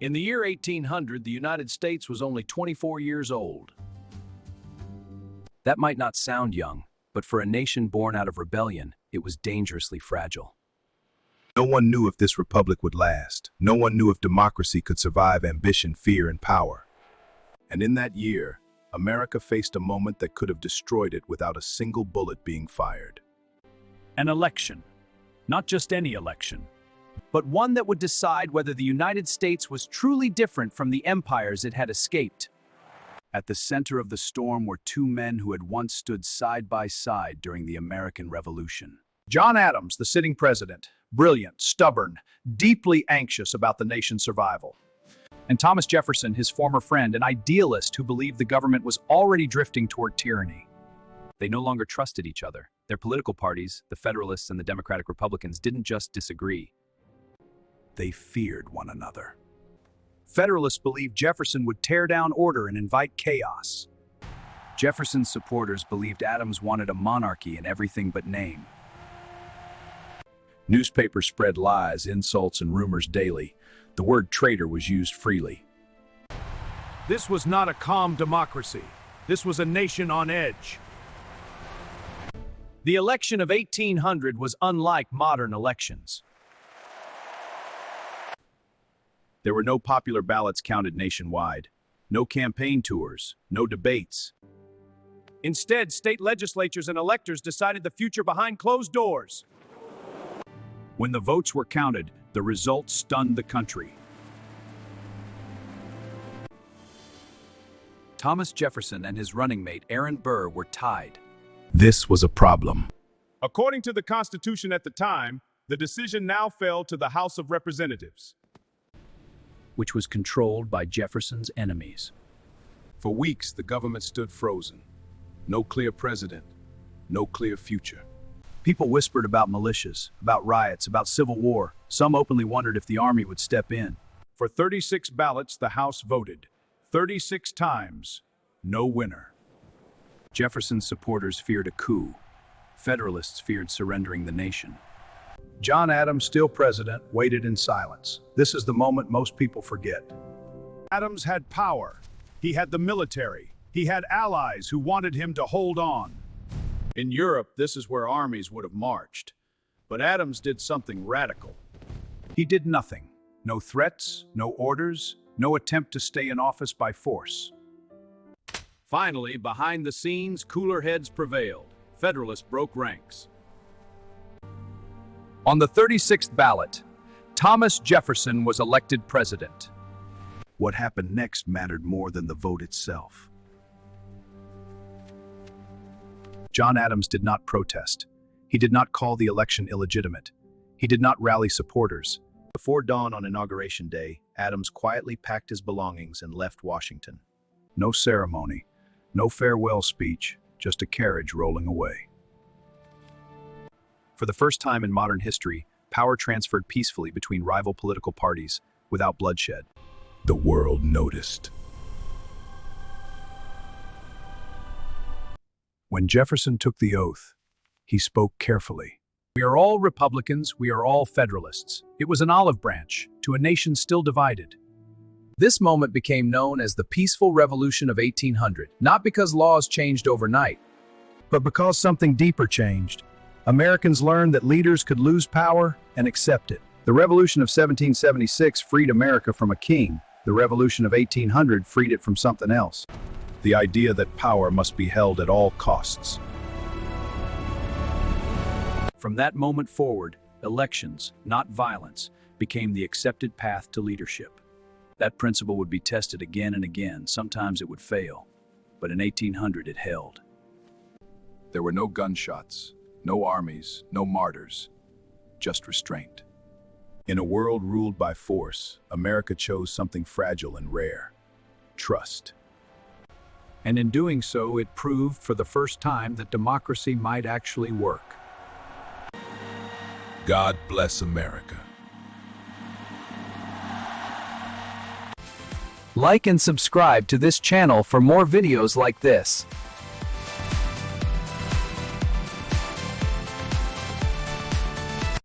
In the year 1800, the United States was only 24 years old. That might not sound young, but for a nation born out of rebellion, it was dangerously fragile. No one knew if this republic would last. No one knew if democracy could survive ambition, fear, and power. And in that year, America faced a moment that could have destroyed it without a single bullet being fired. An election. Not just any election, but one that would decide whether the United States was truly different from the empires it had escaped. At the center of the storm were two men who had once stood side by side during the American Revolution. John Adams, the sitting president, brilliant, stubborn, deeply anxious about the nation's survival. And Thomas Jefferson, his former friend, an idealist who believed the government was already drifting toward tyranny. They no longer trusted each other. Their political parties, the Federalists and the Democratic Republicans, didn't just disagree. They feared one another. Federalists believed Jefferson would tear down order and invite chaos. Jefferson's supporters believed Adams wanted a monarchy in everything but name. Newspapers spread lies, insults, and rumors daily. The word traitor was used freely. This was not a calm democracy. This was a nation on edge. The election of 1800 was unlike modern elections. There were no popular ballots counted nationwide, no campaign tours, no debates. Instead, state legislatures and electors decided the future behind closed doors. When the votes were counted, the results stunned the country. Thomas Jefferson and his running mate Aaron Burr were tied. This was a problem. According to the Constitution at the time, the decision now fell to the House of Representatives, which was controlled by Jefferson's enemies. For weeks, the government stood frozen. No clear president, no clear future. People whispered about militias, about riots, about civil war. Some openly wondered if the army would step in. For 36 ballots, the House voted. 36 times, no winner. Jefferson's supporters feared a coup. Federalists feared surrendering the nation. John Adams, still president, waited in silence. This is the moment most people forget. Adams had power. He had the military. He had allies who wanted him to hold on. In Europe, this is where armies would have marched. But Adams did something radical. He did nothing. No threats, no orders, no attempt to stay in office by force. Finally, behind the scenes, cooler heads prevailed. Federalists broke ranks. On the 36th ballot, Thomas Jefferson was elected president. What happened next mattered more than the vote itself. John Adams did not protest. He did not call the election illegitimate. He did not rally supporters. Before dawn on Inauguration Day, Adams quietly packed his belongings and left Washington. No ceremony, no farewell speech, just a carriage rolling away. For the first time in modern history, power transferred peacefully between rival political parties without bloodshed. The world noticed. When Jefferson took the oath, he spoke carefully. We are all Republicans, we are all Federalists. It was an olive branch to a nation still divided. This moment became known as the Peaceful Revolution of 1800, not because laws changed overnight, but because something deeper changed. Americans learned that leaders could lose power and accept it. The Revolution of 1776 freed America from a king. The Revolution of 1800 freed it from something else. The idea that power must be held at all costs. From that moment forward, elections, not violence, became the accepted path to leadership. That principle would be tested again and again. Sometimes it would fail, but in 1800 it held. There were no gunshots, no armies, no martyrs, just restraint. In a world ruled by force, America chose something fragile and rare: trust. And in doing so, it proved for the first time that democracy might actually work. God bless America. Like and subscribe to this channel for more videos like this.